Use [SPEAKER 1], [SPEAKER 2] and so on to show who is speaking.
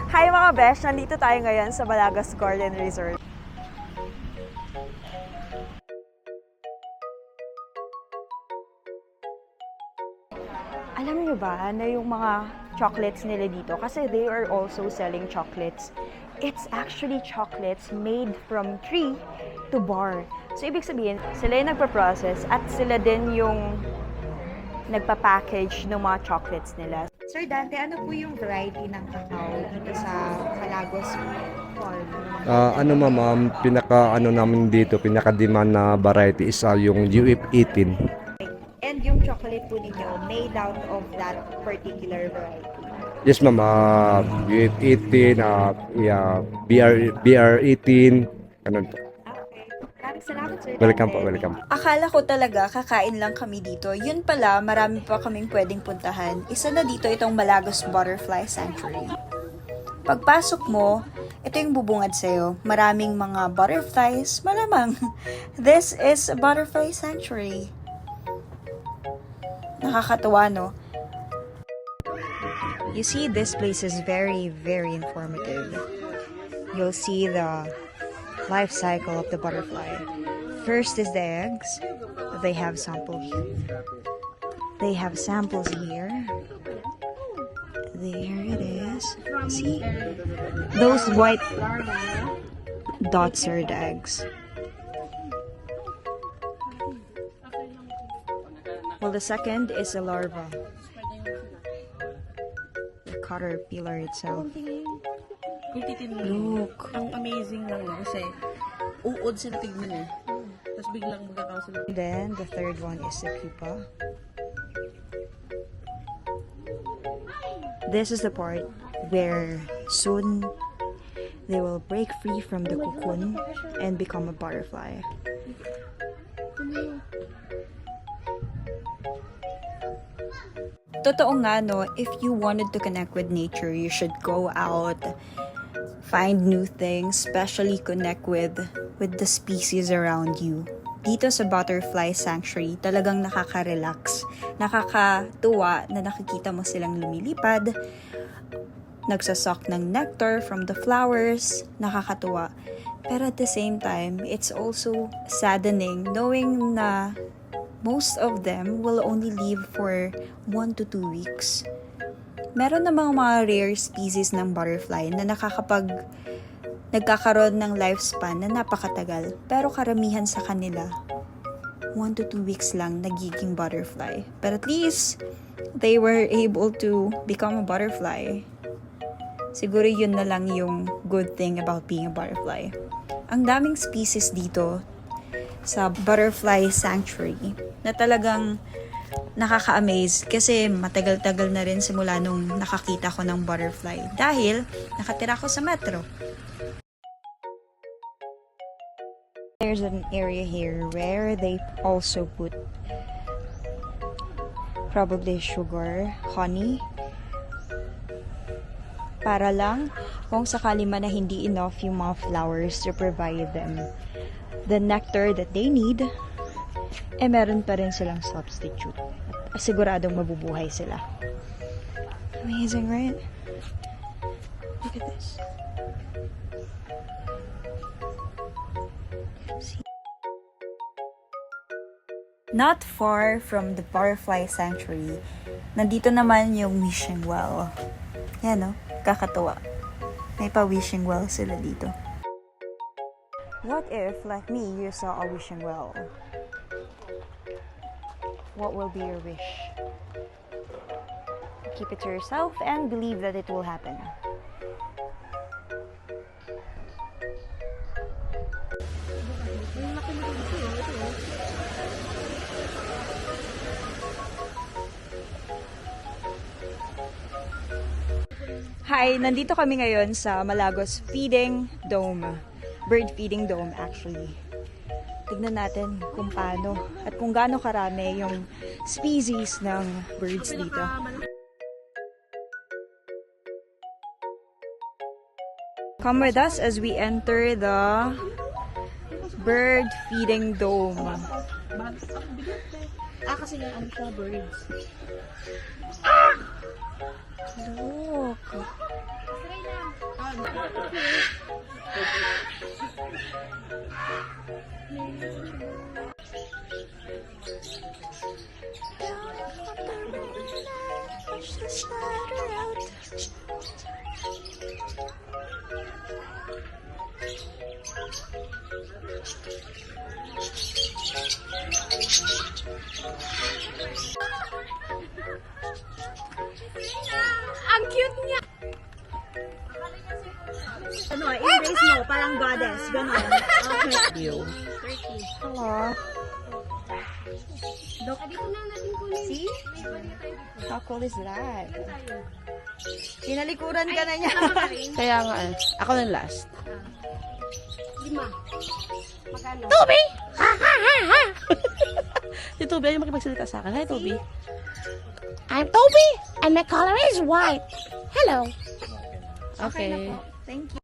[SPEAKER 1] Hi mga besh! Nandito tayo ngayon sa Balagos Garden Resort. Alam niyo ba na yung mga chocolates nila dito, kasi they are also selling chocolates. It's actually chocolates made from tree to bar. So, ibig sabihin, sila yung nagpa-process at sila din yung nagpa-package ng mga chocolates nila.
[SPEAKER 2] Sir Dante, ano po yung variety ng cacao dito sa Malagos Farm?
[SPEAKER 3] Pinaka namin dito, pinaka demand na variety is yung UF18.
[SPEAKER 2] And yung chocolate po ninyo made out of that particular variety?
[SPEAKER 3] Yes ma'am, UF18, BR18, ganun po.
[SPEAKER 2] Okay. Maraming salamat, Sir Dante.
[SPEAKER 3] Welcome po, welcome.
[SPEAKER 4] Akala ko talaga kakain lang kami dito. Yun pala, marami pa kaming pwedeng puntahan. Isa na dito itong Malagos Butterfly Sanctuary. Pagpasok mo, ito yung bubungad sa'yo. Maraming mga butterflies. Malamang, this is a butterfly sanctuary. Nakakatuwa, no? You see, this place is very, very informative. You'll see the life cycle of the butterfly. First is the eggs. They have samples. They have samples here. There it is. See? Those white dots are the eggs. Well, the second is a larva. The caterpillar itself.
[SPEAKER 5] Kung titignan
[SPEAKER 4] Look.
[SPEAKER 5] ang amazing lang kasi uod sila tignan eh. Tapos biglang magkakaw sila.
[SPEAKER 4] Then, the third one is the pupa. This is the part where soon they will break free from the cocoon and become a butterfly. Totoo nga, no, if you wanted to connect with nature, you should go out, find new things, especially connect with the species around you. Dito sa Butterfly Sanctuary, talagang nakaka-relax. Nakakatuwa na nakikita mo silang lumilipad, nagsasuck ng nectar from the flowers, nakakatuwa. Pero at the same time, it's also saddening knowing na most of them will only live for 1 to 2 weeks. Meron namang mga rare species ng butterfly na nagkakaroon ng lifespan na napakatagal. Pero karamihan sa kanila, 1 to 2 weeks lang nagiging butterfly. But at least, they were able to become a butterfly. Siguro yun na lang yung good thing about being a butterfly. Ang daming species dito sa Butterfly Sanctuary na talagang nakaka-amaze kasi matagal-tagal na rin simula nung nakakita ko ng butterfly dahil nakatira ko sa metro. There's an area here where they also put probably sugar, honey, para lang kung sakali man na hindi enough yung mga flowers to provide them the nectar that they need, meron pa rin silang substitute. At siguradong mabubuhay sila. Amazing, right? Look at this. See? Not far from the Butterfly Sanctuary, nandito naman yung wishing well. Yan, no? Kakatuwa. May pa-wishing well sila dito. What if, like me, you saw a wishing well? What will be your wish? Keep it to yourself and believe that it will happen. Hi, nandito kami ngayon sa Malagos Feeding Dome. Bird feeding dome actually. Tignan natin kung paano at kung gaano karami yung species ng birds dito. Come with us as we enter the bird feeding dome.
[SPEAKER 5] Kasi yung ano siya, birds.
[SPEAKER 4] Look.
[SPEAKER 1] Ano, embrace mo, parang goddess, gano'n. Okay.
[SPEAKER 5] You.
[SPEAKER 1] Hello. Look. See? How cool is that? Tinalikuran ka na niya.
[SPEAKER 5] Kaya nga eh. Ako na last.
[SPEAKER 2] 5. Magkano?
[SPEAKER 5] Toby! Si Toby ay yung makipagsalita sa akin. Hi, Toby. I'm Toby and my color is white. Hello. Okay.
[SPEAKER 1] Thank you.